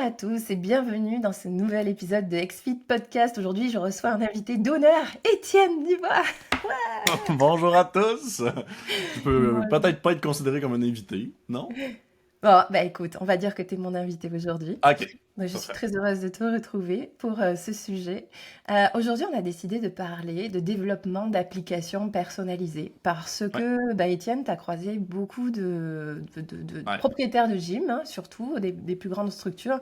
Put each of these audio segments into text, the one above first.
à tous et bienvenue dans ce nouvel épisode de XFIT Podcast. Aujourd'hui, je reçois un invité d'honneur, Étienne Dubois. Bonjour à tous! Tu peux Bonjour. peut-être pas être considéré comme un invité, non? Bon, bah écoute, on va dire que tu es mon invité aujourd'hui. Ok, Donc, je suis parfait. très heureuse de te retrouver pour ce sujet. Aujourd'hui, on a décidé de parler de développement d'applications personnalisées parce Ouais, que, bah, Étienne, tu as croisé beaucoup de ouais, propriétaires de gym, hein, surtout des plus grandes structures,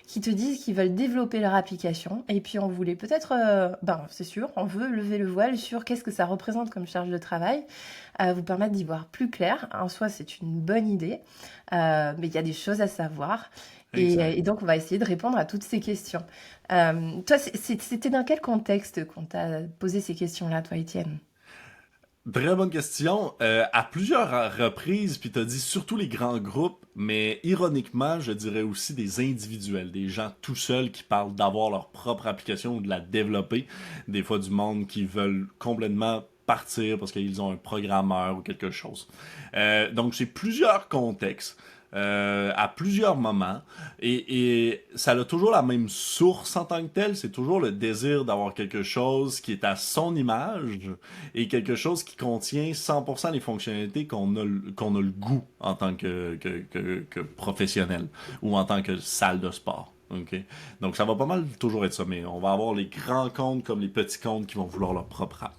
qui te disent qu'ils veulent développer leur application. Et puis, on voulait peut-être, ben, c'est sûr, on veut lever le voile sur qu'est-ce que ça représente comme charge de travail, vous permettre d'y voir plus clair. En soi, c'est une bonne idée, mais il y a des choses à savoir. Et exact. donc, on va essayer de répondre à toutes ces questions. Toi, c'était dans quel contexte qu'on t'a posé ces questions-là, toi, Étienne? Très bonne question. À plusieurs reprises, puis t'as dit surtout les grands groupes, mais ironiquement, je dirais aussi des individuels, des gens tout seuls qui parlent d'avoir leur propre application ou de la développer. Des fois du monde qui veulent complètement partir parce qu'ils ont un programmeur ou quelque chose. Donc c'est plusieurs contextes. À plusieurs moments et ça a toujours la même source en tant que tel, c'est toujours le désir d'avoir quelque chose qui est à son image et quelque chose qui contient 100% les fonctionnalités qu'on a le goût en tant que professionnel ou en tant que salle de sport. OK? Donc ça va pas mal toujours être ça, mais on va avoir les grands comptes comme les petits comptes qui vont vouloir leur propre app.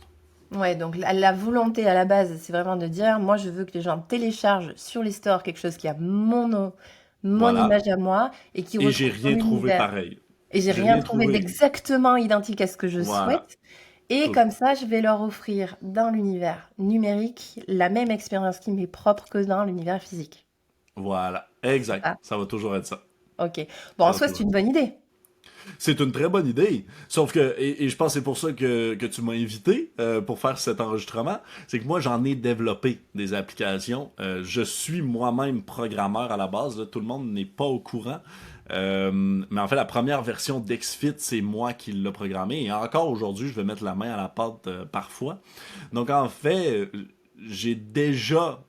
Ouais, donc la volonté à la base, c'est vraiment de dire, moi, je veux que les gens téléchargent sur les stores quelque chose qui a mon nom, mon Voilà. image à moi et qui Et j'ai retrouve mon rien trouvé univers. pareil. Et j'ai J'ai rien rien trouvé trouvé. d'exactement identique à ce que je Voilà. souhaite. Et Tout. comme ça, je vais leur offrir dans l'univers numérique la même expérience qui m'est propre que dans l'univers physique. Voilà. C'est Exact. ça? Ça va toujours être ça. Ok. Bon, Ça en va soi, c'est toujours une être ça. bonne idée. C'est une très bonne idée. Sauf que, et je pense que c'est pour ça que tu m'as invité pour faire cet enregistrement, c'est que moi j'en ai développé des applications. Je suis moi-même programmeur à la base, là, tout le monde n'est pas au courant. Mais en fait, la première version d'XFIT, c'est moi qui l'ai programmé. Et encore aujourd'hui, je vais mettre la main à la pâte parfois. Donc en fait, j'ai déjà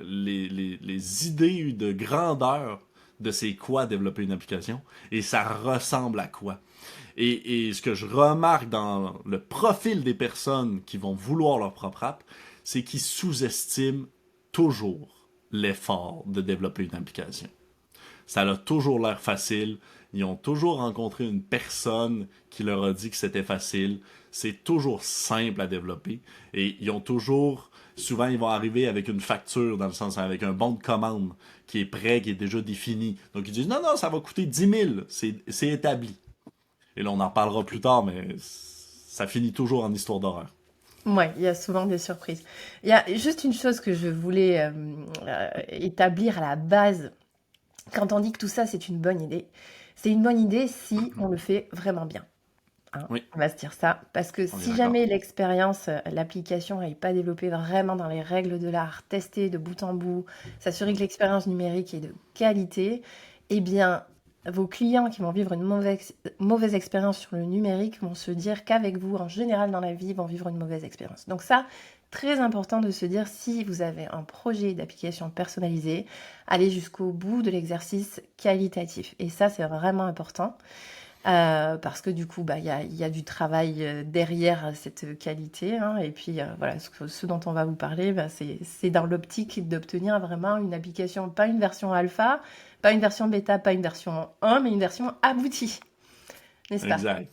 les idées de grandeur de c'est quoi développer une application et ça ressemble à quoi. Et ce que je remarque dans le profil des personnes qui vont vouloir leur propre app, c'est qu'ils sous-estiment toujours l'effort de développer une application. Ça a toujours l'air facile. Ils ont toujours rencontré une personne qui leur a dit que c'était facile. C'est toujours simple à développer. Et ils ont toujours, souvent ils vont arriver avec une facture, dans le sens avec un bon de commande qui est prêt, qui est déjà défini. Donc ils disent non, non, ça va coûter 10 000. C'est établi. Et là, on en parlera plus tard, mais ça finit toujours en histoire d'horreur. Ouais, il y a souvent des surprises. Il y a juste une chose que je voulais établir à la base. Quand on dit que tout ça, c'est une bonne idée, c'est une bonne idée si on le fait vraiment bien. Hein, Oui, on va se dire ça. Parce que on est si d'accord. jamais l'expérience, l'application n'est pas développée vraiment dans les règles de l'art, testée de bout en bout, s'assurer que l'expérience numérique est de qualité, eh bien, vos clients qui vont vivre une mauvaise expérience sur le numérique vont se dire qu'avec vous, en général dans la vie, ils vont vivre une mauvaise expérience. Donc ça, très important de se dire si vous avez un projet d'application personnalisée, allez jusqu'au bout de l'exercice qualitatif. Et ça, c'est vraiment important. Parce que du coup, bah, il y a du travail derrière cette qualité, hein. Et puis voilà, ce dont on va vous parler, bah, c'est dans l'optique d'obtenir vraiment une application, pas une version alpha, pas une version bêta, pas une version 1, mais une version aboutie, n'est-ce pas? Exact.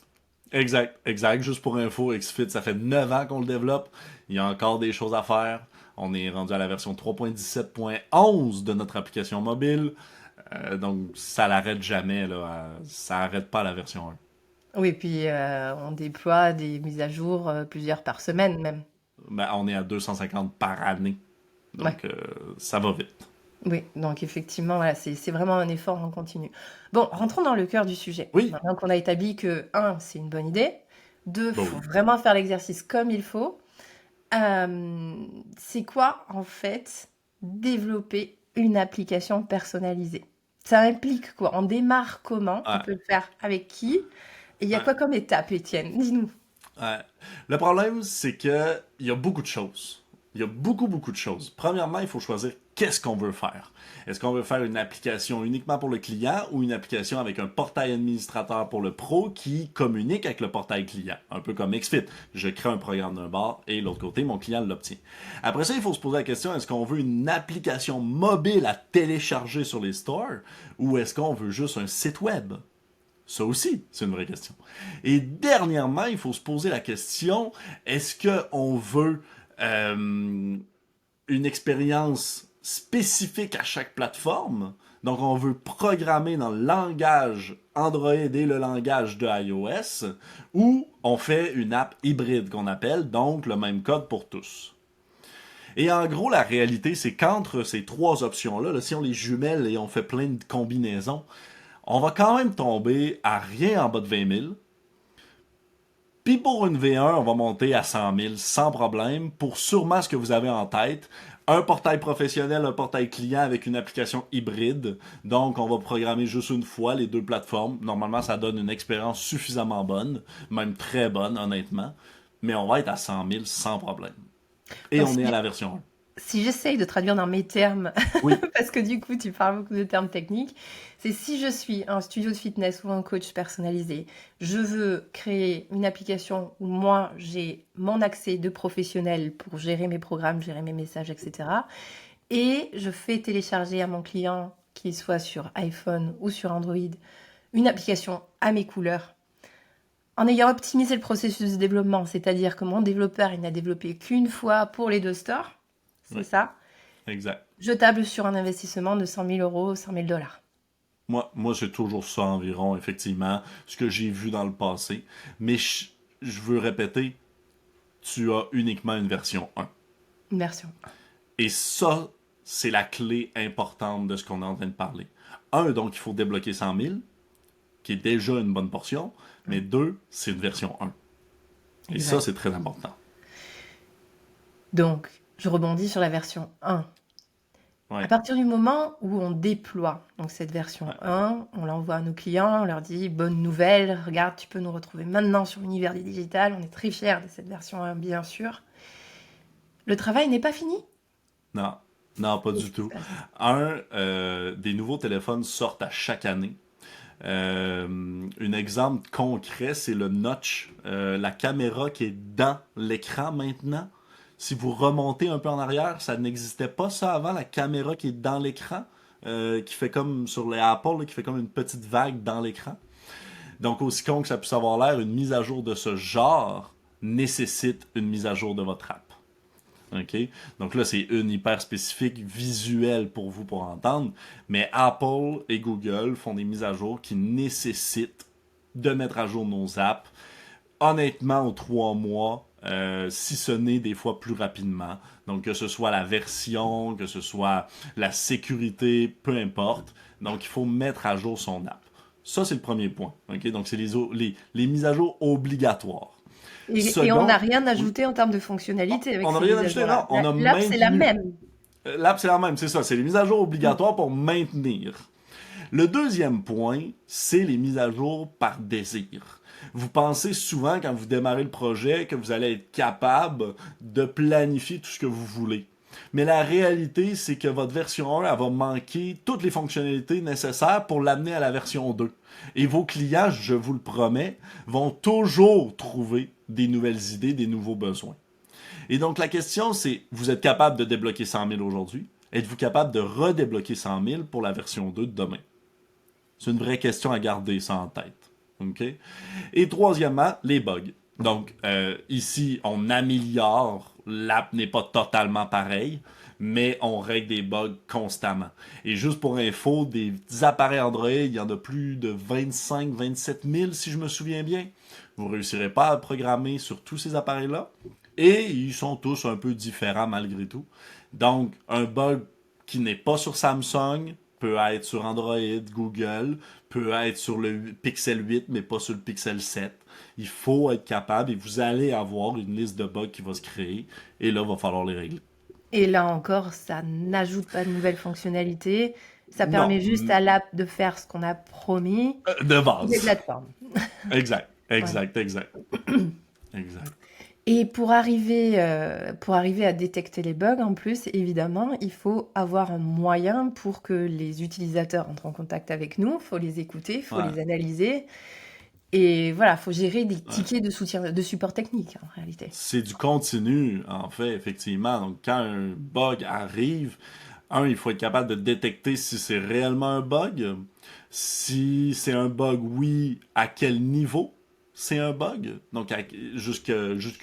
Exact, exact. Juste pour info, XFIT, ça fait 9 ans qu'on le développe. Il y a encore des choses à faire. On est rendu à la version 3.17.11 de notre application mobile. Donc, ça l'arrête jamais, là. Ça arrête pas la version 1. Oui, puis on déploie des mises à jour, plusieurs par semaine même. Ben, on est à 250 par année. Ouais. Donc, ça va vite. Oui, donc effectivement, voilà, c'est vraiment un effort en continu. Bon, rentrons dans le cœur du sujet. Oui, Maintenant qu'on a établi que, un, c'est une bonne idée, deux, bah faut oui. vraiment faire l'exercice comme il faut. C'est quoi, en fait, développer une application personnalisée? Ça implique quoi? On démarre comment? On Ouais, peut le faire avec qui? Et il y a ouais, quoi comme étape, Étienne? Dis-nous. ouais. Le problème, c'est que il y a beaucoup de choses. Il y a beaucoup, beaucoup de choses. Premièrement, il faut choisir qu'est-ce qu'on veut faire. Est-ce qu'on veut faire une application uniquement pour le client ou une application avec un portail administrateur pour le pro qui communique avec le portail client? Un peu comme XFIT. Je crée un programme d'un bar et l'autre côté, mon client l'obtient. Après ça, il faut se poser la question, est-ce qu'on veut une application mobile à télécharger sur les stores ou est-ce qu'on veut juste un site web? Ça aussi, c'est une vraie question. Et dernièrement, il faut se poser la question, est-ce qu'on veut une expérience spécifique à chaque plateforme? Donc, on veut programmer dans le langage Android et le langage de iOS, ou on fait une app hybride qu'on appelle, donc le même code pour tous. Et en gros, la réalité, c'est qu'entre ces trois options-là, là, si on les jumelle et on fait plein de combinaisons, on va quand même tomber à rien en bas de 20 000. Puis pour une V1, on va monter à 100 000 sans problème pour sûrement ce que vous avez en tête. Un portail professionnel, un portail client avec une application hybride. Donc, on va programmer juste une fois les deux plateformes. Normalement, ça donne une expérience suffisamment bonne, même très bonne, honnêtement. Mais on va être à 100 000 sans problème. Et Donc, on est à la version 1. si j'essaye de traduire dans mes termes, Oui, parce que du coup, tu parles beaucoup de termes techniques, c'est si je suis un studio de fitness ou un coach personnalisé, je veux créer une application où moi, j'ai mon accès de professionnel pour gérer mes programmes, gérer mes messages, etc. Et je fais télécharger à mon client, qu'il soit sur iPhone ou sur Android, une application à mes couleurs, en ayant optimisé le processus de développement, c'est-à-dire que mon développeur, il n'a développé qu'une fois pour les deux stores, c'est oui, ça. exact. Je table sur un investissement de 100 000 euros, 100 000 dollars. Moi c'est toujours ça environ, effectivement, ce que j'ai vu dans le passé. Mais je veux répéter, tu as uniquement une version 1. Une version. Et ça, c'est la clé importante de ce qu'on est en train de parler. Un, donc, il faut débloquer 100 000, qui est déjà une bonne portion. Mais deux, c'est une version 1. Et ça, Exact. c'est très important. Donc, je rebondis sur la version 1. À Ouais, partir du moment où on déploie donc cette version 1, on l'envoie à nos clients, on leur dit bonne nouvelle, regarde, tu peux nous retrouver maintenant sur l'univers du digital. On est très fiers de cette version 1, bien sûr. Le travail n'est pas fini. non, non, pas Qu'est-ce du qui se tout. passe? Des nouveaux téléphones sortent à chaque année. Un exemple concret, c'est le notch, la caméra qui est dans l'écran maintenant. Si vous remontez un peu en arrière, ça n'existait pas ça avant, la caméra qui est dans l'écran, qui fait comme sur les Apple, là, qui fait comme une petite vague dans l'écran. Donc aussi con que ça puisse avoir l'air, une mise à jour de ce genre nécessite une mise à jour de votre app. OK? Donc là, c'est une hyper spécifique visuelle pour vous pour entendre. Mais Apple et Google font des mises à jour qui nécessitent de mettre à jour nos apps. Honnêtement, aux 3 mois, si ce n'est des fois plus rapidement. Donc que ce soit la version, que ce soit la sécurité, peu importe. Donc il faut mettre à jour son app. Ça, c'est le premier point. OK? Donc c'est les mises à jour obligatoires. Et on n'a Second, rien oui, ajouté en termes de fonctionnalité avec on n'a ces rien mises à ajouté, non, jour-là. on a L'app, c'est la maintenu. même. L'app, c'est la même, c'est ça. C'est les mises à jour obligatoires pour maintenir. Le deuxième point, c'est les mises à jour par désir. Vous pensez souvent, quand vous démarrez le projet, que vous allez être capable de planifier tout ce que vous voulez. Mais la réalité, c'est que votre version 1, elle va manquer toutes les fonctionnalités nécessaires pour l'amener à la version 2. Et vos clients, je vous le promets, vont toujours trouver des nouvelles idées, des nouveaux besoins. Et donc la question, c'est, vous êtes capable de débloquer 100 000 aujourd'hui? Êtes-vous capable de redébloquer 100 000 pour la version 2 de demain? C'est une vraie question à garder ça en tête. OK? Et troisièmement, les bugs. Donc, ici, on améliore. L'app n'est pas totalement pareille, mais on règle des bugs constamment. Et juste pour info, des appareils Android, il y en a plus de 25-27 000, si je me souviens bien. Vous ne réussirez pas à programmer sur tous ces appareils-là. Et ils sont tous un peu différents malgré tout. Donc, un bug qui n'est pas sur Samsung peut être sur Android, Google, peut être sur le Pixel 8, mais pas sur le Pixel 7. Il faut être capable et vous allez avoir une liste de bugs qui va se créer. Et là, il va falloir les régler. Et là encore, ça n'ajoute pas de nouvelles fonctionnalités. Ça Non, permet juste à l'app de faire ce qu'on a promis de des base. plateformes. Exact, Voilà. exact, exact. Exact. Et pour arriver à détecter les bugs, en plus, évidemment, il faut avoir un moyen pour que les utilisateurs entrent en contact avec nous. Il faut les écouter, il faut Ouais, les analyser. Et voilà, il faut gérer des ouais. tickets de soutien, de support technique, en réalité. C'est du continu, en fait, effectivement. Donc, quand un bug arrive, il faut être capable de détecter si c'est réellement un bug. Si c'est un bug, oui, à quel niveau c'est un bug. Donc, jusque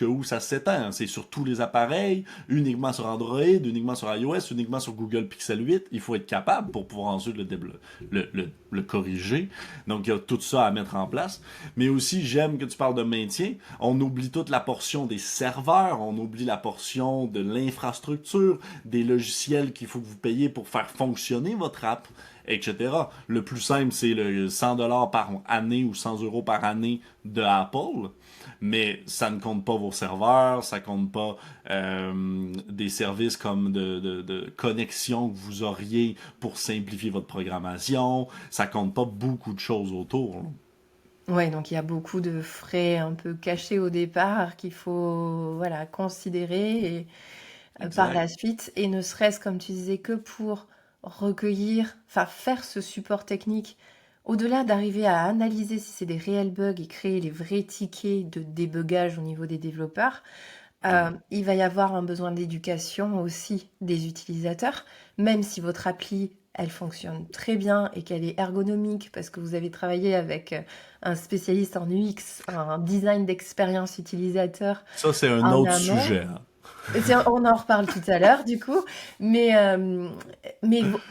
où ça s'étend. C'est sur tous les appareils, uniquement sur Android, uniquement sur iOS, uniquement sur Google Pixel 8. Il faut être capable pour pouvoir ensuite le corriger. Donc, il y a tout ça à mettre en place. Mais aussi, j'aime que tu parles de maintien. On oublie toute la portion des serveurs, on oublie la portion de l'infrastructure, des logiciels qu'il faut que vous payiez pour faire fonctionner votre app, etc. Le plus simple, c'est le 100$ par année ou 100€ par année de Apple. Mais ça ne compte pas vos serveurs, ça compte pas des services comme de connexion que vous auriez pour simplifier votre programmation. Ça compte pas beaucoup de choses autour, là. Ouais, donc il y a beaucoup de frais un peu cachés au départ qu'il faut, voilà, considérer et par la Exact. suite et ne serait-ce, comme tu disais, que pour recueillir, enfin faire ce support technique, au-delà d'arriver à analyser si c'est des réels bugs et créer les vrais tickets de débugage au niveau des développeurs, Ouais. il va y avoir un besoin d'éducation aussi des utilisateurs, même si votre appli, elle fonctionne très bien et qu'elle est ergonomique parce que vous avez travaillé avec un spécialiste en UX, un design d'expérience utilisateur Ça, c'est un en autre amont. sujet, hein. On en reparle tout à l'heure, du coup, mais,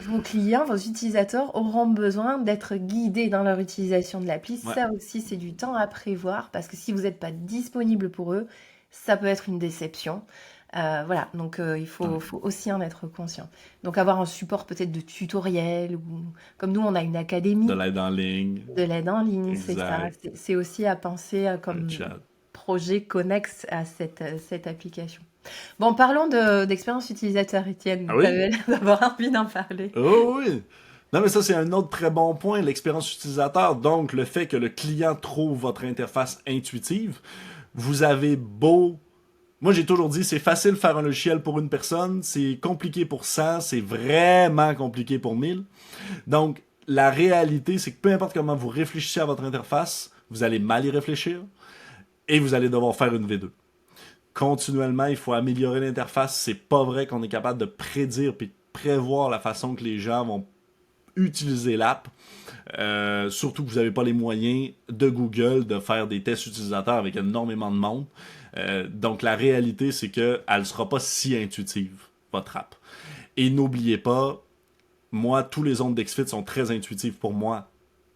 vos clients, vos utilisateurs auront besoin d'être guidés dans leur utilisation de l'appli. Ouais. Ça aussi, c'est du temps à prévoir parce que si vous n'êtes pas disponible pour eux, ça peut être une déception. Voilà, donc il Ouais. faut aussi en être conscient. Donc avoir un support peut-être de tutoriel ou comme nous, on a une De académie l'aide en ligne. de l'aide en ligne, c'est ça. Exact. C'est aussi à penser Le comme chat. projet connexe à cette application. Bon, parlons d'expérience utilisateur, Ah Étienne. Tu oui? avais l'air d'avoir envie d'en parler. Oh oui! Non, mais ça, c'est un autre très bon point, l'expérience utilisateur. Donc, le fait que le client trouve votre interface intuitive. Vous avez beau. Moi, j'ai toujours dit, c'est facile de faire un logiciel pour une personne, c'est compliqué pour 100, c'est vraiment compliqué pour 1000. Donc, la réalité, c'est que peu importe comment vous réfléchissez à votre interface, vous allez mal y réfléchir et vous allez devoir faire une V2. Continuellement, il faut améliorer l'interface. C'est pas vrai qu'on est capable de prédire puis de prévoir la façon que les gens vont utiliser l'app. Surtout que vous n'avez pas les moyens de Google de faire des tests utilisateurs avec énormément de monde. Donc la réalité, c'est qu'elle ne sera pas si intuitive, votre app. Et n'oubliez pas, moi, tous les ondes d'Xfit sont très intuitifs pour moi.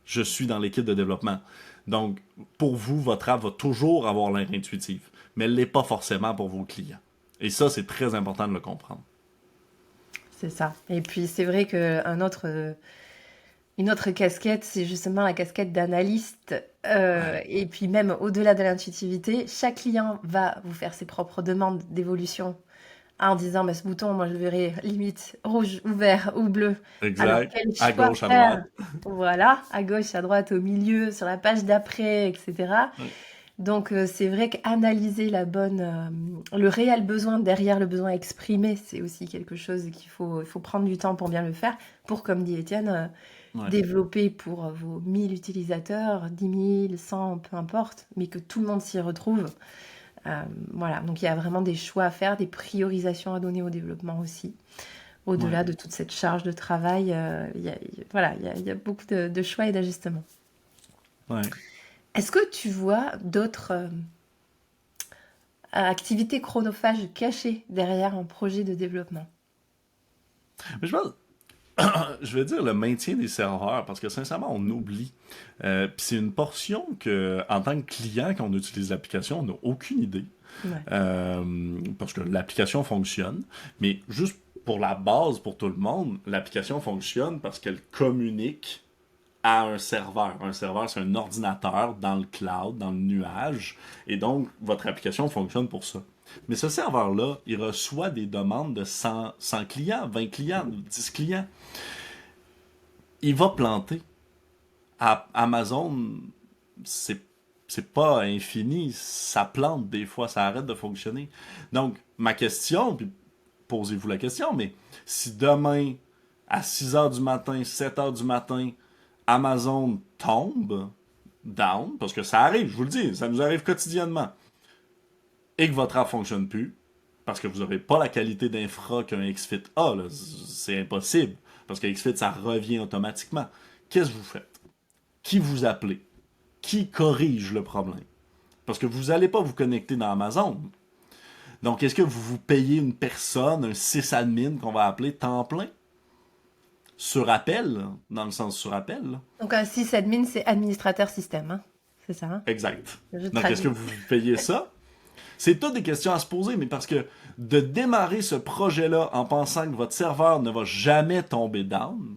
Je suis dans l'équipe de développement. Donc, pour vous, votre app va toujours avoir l'air intuitive, mais elle ne l'est pas forcément pour vos clients. Et ça, c'est très important de le comprendre. C'est ça. Et puis, c'est vrai une autre casquette, c'est justement la casquette d'analyste. Ouais, Et puis, même au-delà de l'intuitivité, chaque client va vous faire ses propres demandes d'évolution en disant, bah, ce bouton, moi, je le verrai limite rouge ou vert ou bleu. Alors, exact. quel À choix gauche, à faire? droite. Voilà, à gauche, à droite, au milieu, sur la page d'après, etc. Ouais. Donc, c'est vrai qu'analyser le réel besoin derrière le besoin exprimé, c'est aussi quelque chose il faut prendre du temps pour bien le faire, pour, comme dit Étienne, Ouais. développer pour vos 1000 utilisateurs, 10 000, 100, peu importe, mais que tout le monde s'y retrouve. Voilà, donc il y a vraiment des choix à faire, des priorisations à donner au développement aussi. Ouais. Au-delà de toute cette charge de travail, voilà, il y a beaucoup de choix et d'ajustements. Ouais. Est-ce que tu vois d'autres activités chronophages cachées derrière un projet de développement? Mais je vais dire le maintien des serveurs parce que sincèrement, on oublie. Puis c'est une portion que, en tant que client, quand on utilise l'application, on n'a aucune idée. Ouais. Parce que l'application fonctionne. Mais juste pour la base, pour tout le monde, l'application fonctionne parce qu'elle communique à un serveur. Un serveur, c'est un ordinateur dans le cloud, dans le nuage. Et donc, votre application fonctionne pour ça. Mais ce serveur-là, il reçoit des demandes de 100 clients, 20 clients, 10 clients. Il va planter. À Amazon, c'est c'est pas infini, ça plante des fois, ça arrête de fonctionner. Donc, ma question, puis posez-vous la question, mais si demain, à 6 heures du matin, 7 heures du matin, Amazon tombe, down, parce que ça arrive, je vous le dis, ça nous arrive quotidiennement, et que votre app fonctionne plus, parce que vous n'aurez pas la qualité d'infra qu'un XFIT a, là, c'est impossible, parce que XFIT, ça revient automatiquement. Qu'est-ce que vous faites? Qui vous appelez? Qui corrige le problème? Parce que vous n'allez pas vous connecter dans Amazon. Donc, est-ce que vous vous payez une personne, un sysadmin qu'on va appeler temps plein? Sur appel, dans le sens sur appel. Donc un sysadmin, c'est administrateur système, hein. C'est ça, hein? Exact. Je Donc, est-ce que traduis. vous vous payez ça? C'est toutes des questions à se poser, mais parce que de démarrer ce projet-là en pensant que votre serveur ne va jamais tomber down,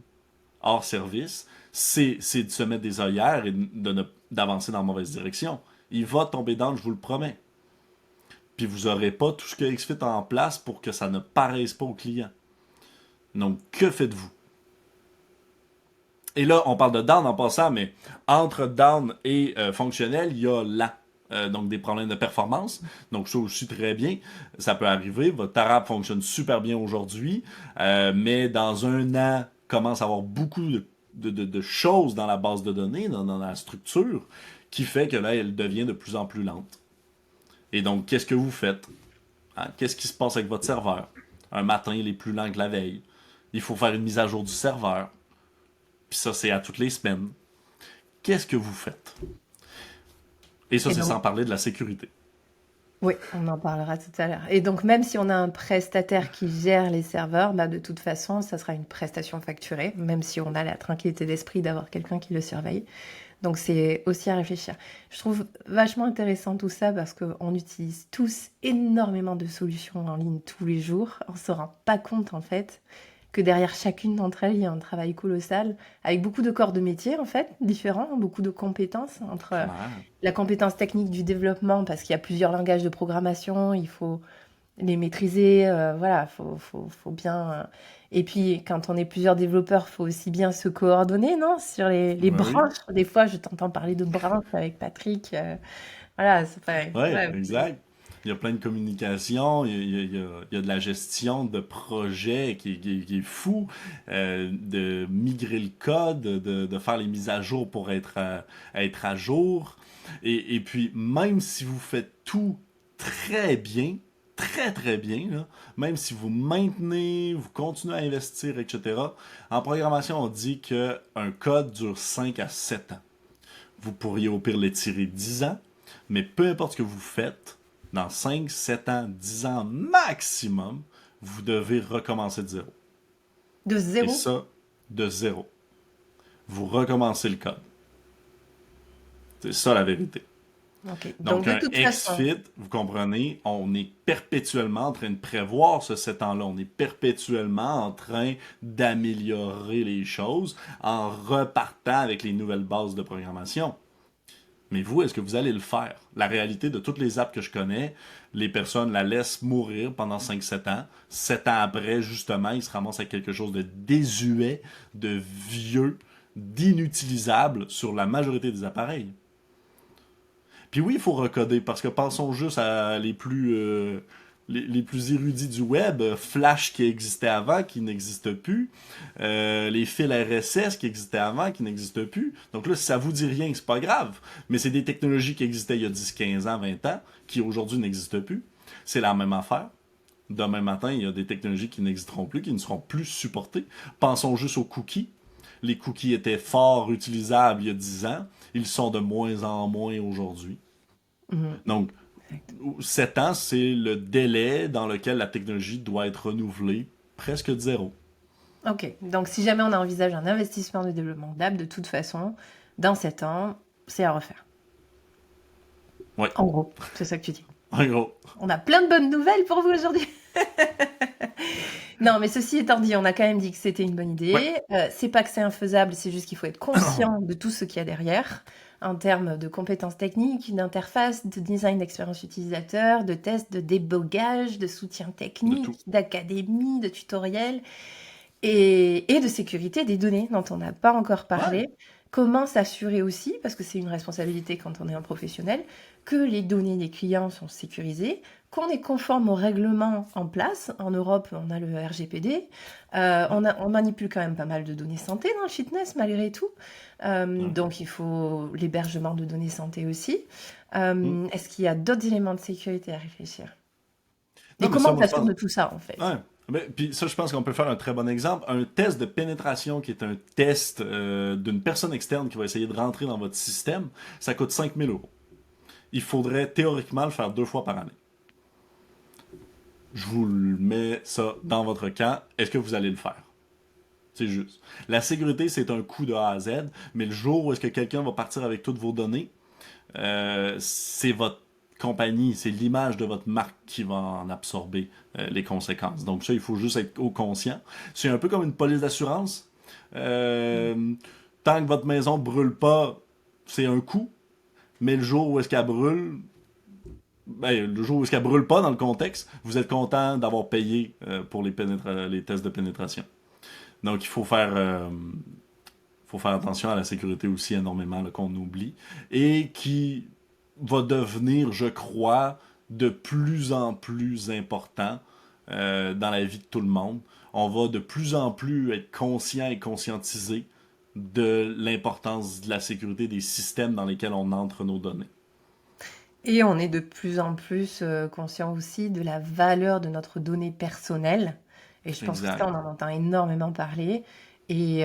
hors service, c'est de se mettre des œillères et d'avancer dans la mauvaise direction. Il va tomber down, je vous le promets. Puis vous n'aurez pas tout ce que XFIT a en place pour que ça ne paraisse pas au client. Donc, que faites-vous? Et là, on parle de down en passant, mais entre down et fonctionnel, il y a là. Donc des problèmes de performance. Donc ça aussi très bien, ça peut arriver. Votre Tarab fonctionne super bien aujourd'hui, mais dans un an, commence à avoir beaucoup de choses dans la base de données, dans la structure, qui fait que là, elle devient de plus en plus lente. Et donc, qu'est-ce que vous faites? Hein? Qu'est-ce qui se passe avec votre serveur? Un matin, il est plus lent que la veille. Il faut faire une mise à jour du serveur. Puis ça, c'est à toutes les semaines. Qu'est-ce que vous faites? Et ça, Et c'est donc, sans parler de la sécurité. oui, on en parlera tout à l'heure. Et donc, même si on a un prestataire qui gère les serveurs, bah, de toute façon, ça sera une prestation facturée, même si on a la tranquillité d'esprit d'avoir quelqu'un qui le surveille. Donc, c'est aussi à réfléchir. Je trouve vachement intéressant tout ça parce qu'on utilise tous énormément de solutions en ligne tous les jours. On ne se rend pas compte, en fait, que derrière chacune d'entre elles, il y a un travail colossal avec beaucoup de corps de métier, en fait, différents, beaucoup de compétences entre Claire. la compétence technique du développement, parce qu'il y a plusieurs langages de programmation, il faut les maîtriser, voilà, faut bien. Et puis, quand on est plusieurs développeurs, il faut aussi bien se coordonner, non? Sur les Ben oui. branches. Des fois, je t'entends parler de branches avec Patrick. Voilà, c'est pas. Ouais, Ouais, exact. Il y a plein de communication, il y a de la gestion de projets qui est fou, de migrer le code, de faire les mises à jour pour être à jour. Et puis, même si vous faites tout très bien, très très bien, là, même si vous maintenez, vous continuez à investir, etc., en programmation, on dit qu'un code dure 5 à 7 ans. Vous pourriez au pire l'étirer 10 ans, mais peu importe ce que vous faites, dans 5, 7 ans, 10 ans maximum, vous devez recommencer de zéro. de Et zéro. ça, de zéro. Vous recommencez le code. C'est ça la vérité. Ok. Donc, Donc de un toute façon, XFIT, vous comprenez, on est perpétuellement en train de prévoir ce 7 ans-là. On est perpétuellement en train d'améliorer les choses en repartant avec les nouvelles bases de programmation. Mais vous, est-ce que vous allez le faire? La réalité de toutes les apps que je connais, les personnes la laissent mourir pendant 5-7 ans. 7 ans après, justement, ils se ramassent avec quelque chose de désuet, de vieux, d'inutilisable sur la majorité des appareils. Puis oui, il faut recoder, parce que pensons juste à les plus érudits du web, Flash qui existait avant, qui n'existe plus, les fils RSS qui existaient avant, qui n'existent plus. Donc là, si ça vous dit rien, c'est pas grave, mais c'est des technologies qui existaient il y a 10, 15 ans, 20 ans, qui aujourd'hui n'existent plus. C'est la même affaire. Demain matin, il y a des technologies qui n'existeront plus, qui ne seront plus supportées. Pensons juste aux cookies. Les cookies étaient fort utilisables il y a 10 ans. Ils sont de moins en moins aujourd'hui. mhm, Donc, exact. 7 ans, c'est le délai dans lequel la technologie doit être renouvelée, presque de zéro. Ok. Donc, si jamais on envisage un investissement de développement d'app, de toute façon, dans 7 ans, c'est à refaire. Oui, En gros, c'est ça que tu dis. en gros. On a plein de bonnes nouvelles pour vous aujourd'hui. Non, mais ceci étant dit, on a quand même dit que c'était une bonne Oui, idée. C'est pas que c'est infaisable, c'est juste qu'il faut être conscient de tout ce qu'il y a derrière, en termes de compétences techniques, d'interface, de design d'expérience utilisateur, de tests, de débogage, de soutien de technique, tout. d'académie, de tutoriels et de sécurité des données dont on n'a pas encore Ouais, parlé. Comment s'assurer aussi, parce que c'est une responsabilité quand on est un professionnel, que les données des clients sont sécurisées, qu'on est conforme aux règlements en place. En Europe, on a le RGPD. On manipule quand même pas mal de données santé dans le fitness, malgré tout. Ouais. Donc, il faut l'hébergement de données santé aussi. Mm. Est-ce qu'il y a d'autres éléments de sécurité à réfléchir? Et Non, mais comment ça, on moi, je s'assure pense. de tout ça, en fait? Ouais. Puis ça, je pense qu'on peut faire un très bon exemple. Un test de pénétration qui est un test d'une personne externe qui va essayer de rentrer dans votre système, ça coûte 5 000 euros. Il faudrait théoriquement le faire 2 fois par année. Je vous mets ça dans votre camp. Est-ce que vous allez le faire? C'est juste. La sécurité, c'est un coût de A à Z, mais le jour où est-ce que quelqu'un va partir avec toutes vos données, c'est votre compagnie, c'est l'image de votre marque qui va en absorber les conséquences. Donc ça, il faut juste être au conscient. C'est un peu comme une police d'assurance. Euh, Tant que votre maison brûle pas, c'est un coût, mais le jour où est-ce qu'elle brûle, ben, le jour où est-ce qu'elle brûle pas dans le contexte, vous êtes content d'avoir payé pour les tests de pénétration. Donc il faut faire attention à la sécurité aussi énormément là, qu'on oublie et qui va devenir, je crois, de plus en plus important dans la vie de tout le monde. On va de plus en plus être conscient et conscientisé de l'importance de la sécurité des systèmes dans lesquels on entre nos données. Et on est de plus en plus conscient aussi de la valeur de notre donnée personnelle. Et je pense que ça, Exact. on en entend énormément parler. Et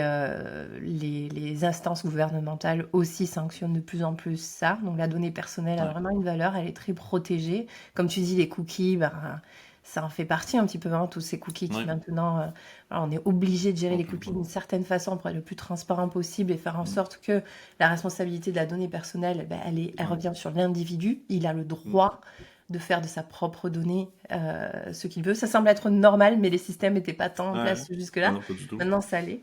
les instances gouvernementales aussi sanctionnent de plus en plus ça. Donc la donnée personnelle a Ouais. vraiment une valeur, elle est très protégée. Comme tu dis, les cookies, ben, ça en fait partie un petit peu, hein, tous ces cookies qui Ouais. maintenant, voilà, on est obligé de gérer les cookies Complètement. d'une certaine façon pour être le plus transparent possible et faire en sorte que la responsabilité de la donnée personnelle, eh ben, elle Ouais. revient sur l'individu. Il a le Mm. droit de faire de sa propre donnée ce qu'il veut. Ça semble être normal, mais les systèmes n'étaient pas tant en Ouais. place Ah jusque-là. non, pas du tout. Maintenant, ça l'est.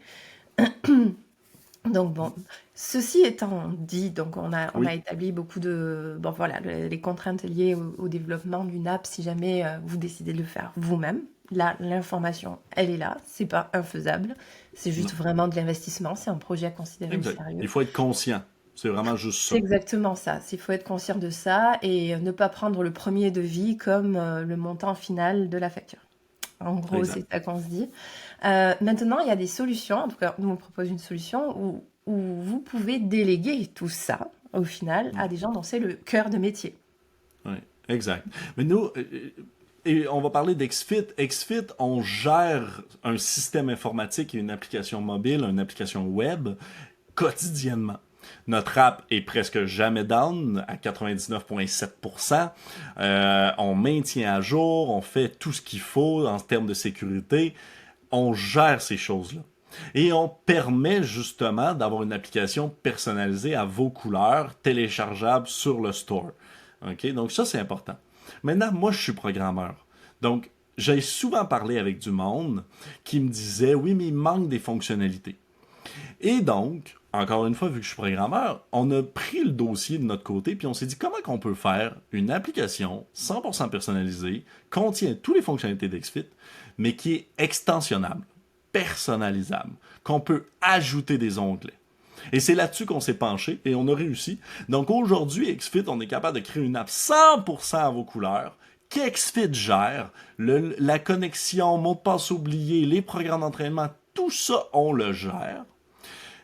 Donc bon, ceci étant dit, donc on a Oui. établi beaucoup de, bon voilà, les contraintes liées au développement d'une app si jamais vous décidez de le faire vous-même. Là, l'information, elle est là, c'est pas infaisable, c'est juste Non. vraiment de l'investissement, c'est un projet à considérer au Exact. Il sérieux. faut être conscient. C'est vraiment juste C'est ça. exactement ça, il faut être conscient de ça et ne pas prendre le premier devis comme le montant final de la facture. En gros, Exact. c'est ça qu'on se dit. Maintenant, il y a des solutions, en tout cas, nous on propose une solution où vous pouvez déléguer tout ça, au final, Mm. à des gens dont c'est le cœur de métier. Ouais. Exact. Mais nous, et on va parler d'XFIT. XFIT, on gère un système informatique et une application mobile, une application web quotidiennement. Notre app est presque jamais down, à 99,7%. On maintient à jour, on fait tout ce qu'il faut en termes de sécurité. On gère ces choses-là. Et on permet justement d'avoir une application personnalisée à vos couleurs, téléchargeable sur le store. OK? Donc ça, c'est important. Maintenant, moi, je suis programmeur. Donc, j'ai souvent parlé avec du monde qui me disait, oui, mais il manque des fonctionnalités. Et donc, encore une fois, vu que je suis programmeur, on a pris le dossier de notre côté, puis on s'est dit comment qu'on peut faire une application 100% personnalisée, contient toutes les fonctionnalités d'XFIT, mais qui est extensionnable, personnalisable, qu'on peut ajouter des onglets. Et c'est là-dessus qu'on s'est penché et on a réussi. Donc aujourd'hui, XFIT, on est capable de créer une app 100% à vos couleurs, qu'XFIT gère, la connexion, mot de passe oublié, les programmes d'entraînement, tout ça, on le gère.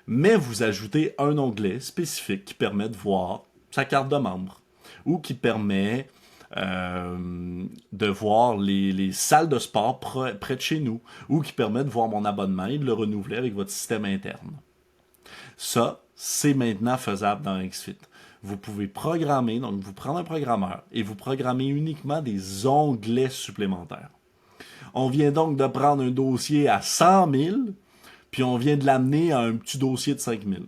Mais vous ajoutez un onglet spécifique qui permet de voir sa carte de membre ou qui permet de voir les salles de sport près de chez nous ou qui permet de voir mon abonnement et de le renouveler avec votre système interne. Ça, c'est maintenant faisable dans XFIT. Vous pouvez programmer, donc vous prenez un programmeur et vous programmez uniquement des onglets supplémentaires. On vient donc de prendre un dossier à 100 000 puis on vient de l'amener à un petit dossier de 5 000.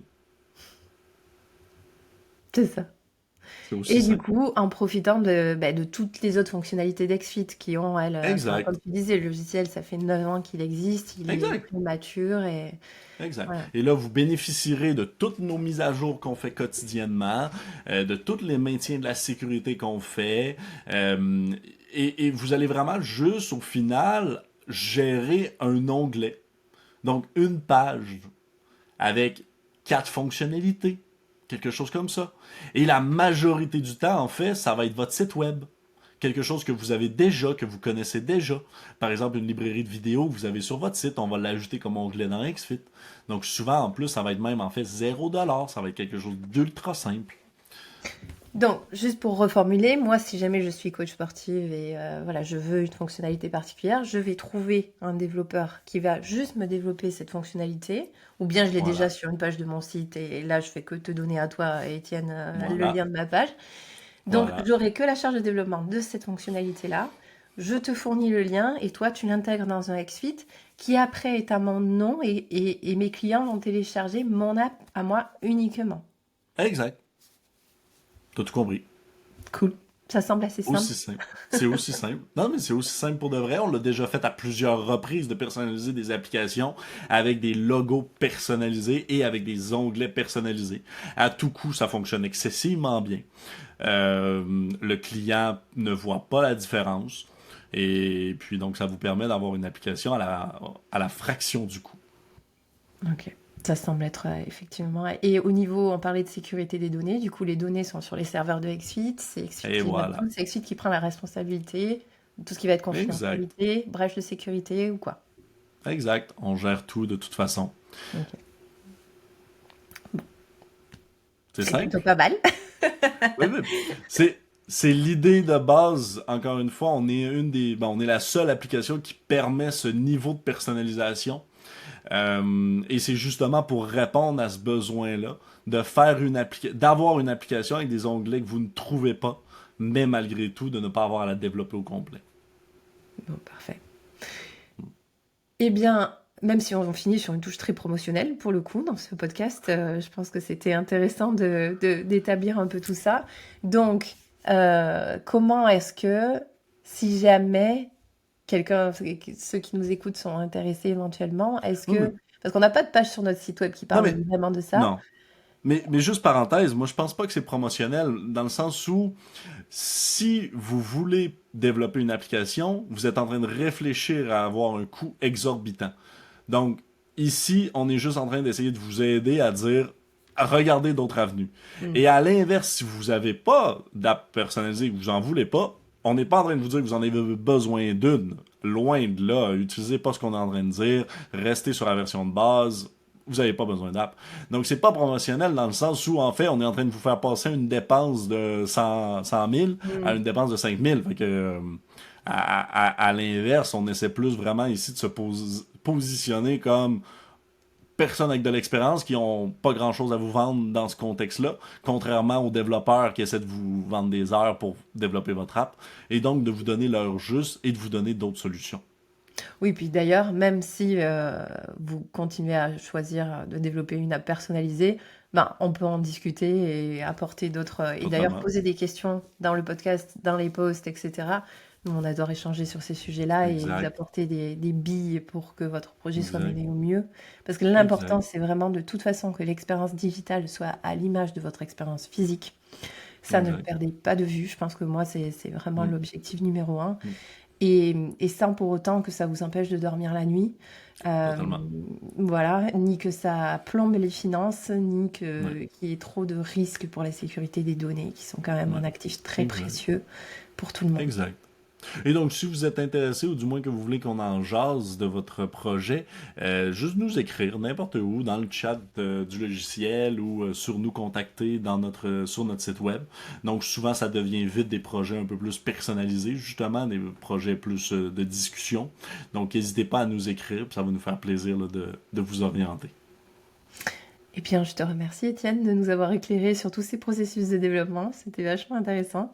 C'est ça. C'est aussi Et du simple. coup, en profitant de toutes les autres fonctionnalités d'XFIT qui ont, elles, enfin, comme Exact. tu disais, le logiciel, ça fait 9 ans qu'il existe, il est Exact. très mature et Exact. voilà. Et là, vous bénéficierez de toutes nos mises à jour qu'on fait quotidiennement, de tous les maintiens de la sécurité qu'on fait. Et vous allez vraiment juste, au final, gérer un onglet. Donc, une page avec 4 fonctionnalités. Quelque chose comme ça. Et la majorité du temps, en fait, ça va être votre site web. Quelque chose que vous avez déjà, que vous connaissez déjà. Par exemple, une librairie de vidéos que vous avez sur votre site, on va l'ajouter comme onglet dans XFIT. Donc souvent, en plus, ça va être même en fait 0$. Ça va être quelque chose d'ultra simple. Donc, juste pour reformuler, moi, si jamais je suis coach sportive et voilà, je veux une fonctionnalité particulière, je vais trouver un développeur qui va juste me développer cette fonctionnalité, ou bien je l'ai déjà Voilà. sur une page de mon site et là, je fais que te donner à toi, Étienne, le Voilà. lien de ma page. Donc, Voilà. j'aurai que la charge de développement de cette fonctionnalité-là. Je te fournis le lien et toi, tu l'intègres dans un XFIT qui après est à mon nom et mes clients vont télécharger mon app à moi uniquement. Exact. T'as tout compris. Cool. Ça semble assez simple. Aussi simple. C'est aussi simple. Non, mais c'est aussi simple pour de vrai. On l'a déjà fait à plusieurs reprises de personnaliser des applications avec des logos personnalisés et avec des onglets personnalisés. À tout coup, ça fonctionne excessivement bien. Le client ne voit pas la différence. Et puis, donc, ça vous permet d'avoir une application à la fraction du coût. Ok, ça semble être effectivement. Et au niveau, on parlait de sécurité des données, du coup, les données sont sur les serveurs de XFIT, c'est XFIT Et qui note voilà. tout, c'est XFIT qui prend la responsabilité, tout ce qui va être Exact. confidentialité, bref de sécurité ou quoi. Exact. On gère tout de toute façon. Ok, C'est c'est plutôt simple. pas mal. Oui, oui. C'est l'idée de base. Encore une fois, on est la seule application qui permet ce niveau de personnalisation. Et c'est justement pour répondre à ce besoin-là, d'avoir une application avec des onglets que vous ne trouvez pas, mais malgré tout, de ne pas avoir à la développer au complet. Bon, parfait. Eh bien, même si on finit sur une touche très promotionnelle, pour le coup, dans ce podcast, je pense que c'était intéressant d'établir un peu tout ça. Donc, comment est-ce que, si jamais quelqu'un, ceux qui nous écoutent sont intéressés éventuellement, est-ce Oui, oui. que, parce qu'on n'a pas de page sur notre site web qui Non, parle mais vraiment de ça. non. Mais juste parenthèse, moi je pense pas que c'est promotionnel dans le sens où si vous voulez développer une application, vous êtes en train de réfléchir à avoir un coût exorbitant. Donc ici, on est juste en train d'essayer de vous aider à dire à regarder d'autres avenues. Hmm. Et à l'inverse, si vous n'avez pas d'app personnalisée, que vous en voulez pas, on n'est pas en train de vous dire que vous en avez besoin d'une. Loin de là, utilisez pas ce qu'on est en train de dire, restez sur la version de base, vous n'avez pas besoin d'app. Donc, c'est pas promotionnel dans le sens où, en fait, on est en train de vous faire passer une dépense de 100 000 à Hmm. une dépense de 5 000. Fait que, à l'inverse, on essaie plus vraiment ici de se positionner comme personnes avec de l'expérience qui ont pas grand chose à vous vendre dans ce contexte-là, contrairement aux développeurs qui essaient de vous vendre des heures pour développer votre app, et donc de vous donner l'heure juste et de vous donner d'autres solutions. Oui, puis d'ailleurs, même si vous continuez à choisir de développer une app personnalisée, ben, on peut en discuter et apporter d'autres. Et d'ailleurs, Totalement. poser des questions dans le podcast, dans les posts, etc. Nous, on adore échanger sur ces sujets-là et vous Exact. apporter des billes pour que votre projet soit Exact. mené au mieux. Parce que l'important, Exact. c'est vraiment de toute façon que l'expérience digitale soit à l'image de votre expérience physique. Ça, ne le Exact. perdez pas de vue. Je pense que moi, c'est vraiment Mm. l'objectif numéro un. Mm. Et sans pour autant que ça vous empêche de dormir la nuit. Euh, Totalement. voilà, ni que ça plombe les finances, ni Ouais. qu'il y ait trop de risques pour la sécurité des données, qui sont quand même Ouais. un actif très Exact. précieux pour tout le monde. Exact. Et donc, si vous êtes intéressé, ou du moins que vous voulez qu'on en jase de votre projet, juste nous écrire n'importe où, dans le chat du logiciel ou sur nous contacter sur notre site web. Donc, souvent, ça devient vite des projets un peu plus personnalisés, justement, des projets plus de discussion. Donc, n'hésitez pas à nous écrire, puis ça va nous faire plaisir là, de vous orienter. Et bien, je te remercie, Étienne, de nous avoir éclairé sur tous ces processus de développement. C'était vachement intéressant.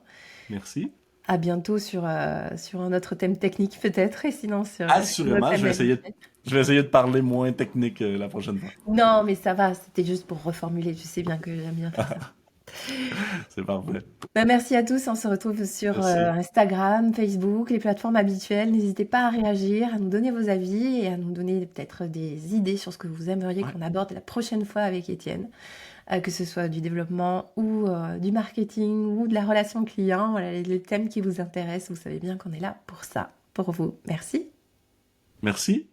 Merci. À bientôt sur un autre thème technique, peut-être, et sinon sur notre Assurément, thème habituel. je vais essayer de parler moins technique la prochaine fois. Non, mais ça va, c'était juste pour reformuler. Tu sais bien que j'aime bien faire ça. C'est parfait. Bah, merci à tous. On se retrouve sur Merci. Instagram, Facebook, les plateformes habituelles. N'hésitez pas à réagir, à nous donner vos avis et à nous donner peut-être des idées sur ce que vous aimeriez Ouais, qu'on aborde la prochaine fois avec Étienne, que ce soit du développement ou du marketing ou de la relation client. Voilà, les thèmes qui vous intéressent. Vous savez bien qu'on est là pour ça, pour vous. Merci. merci.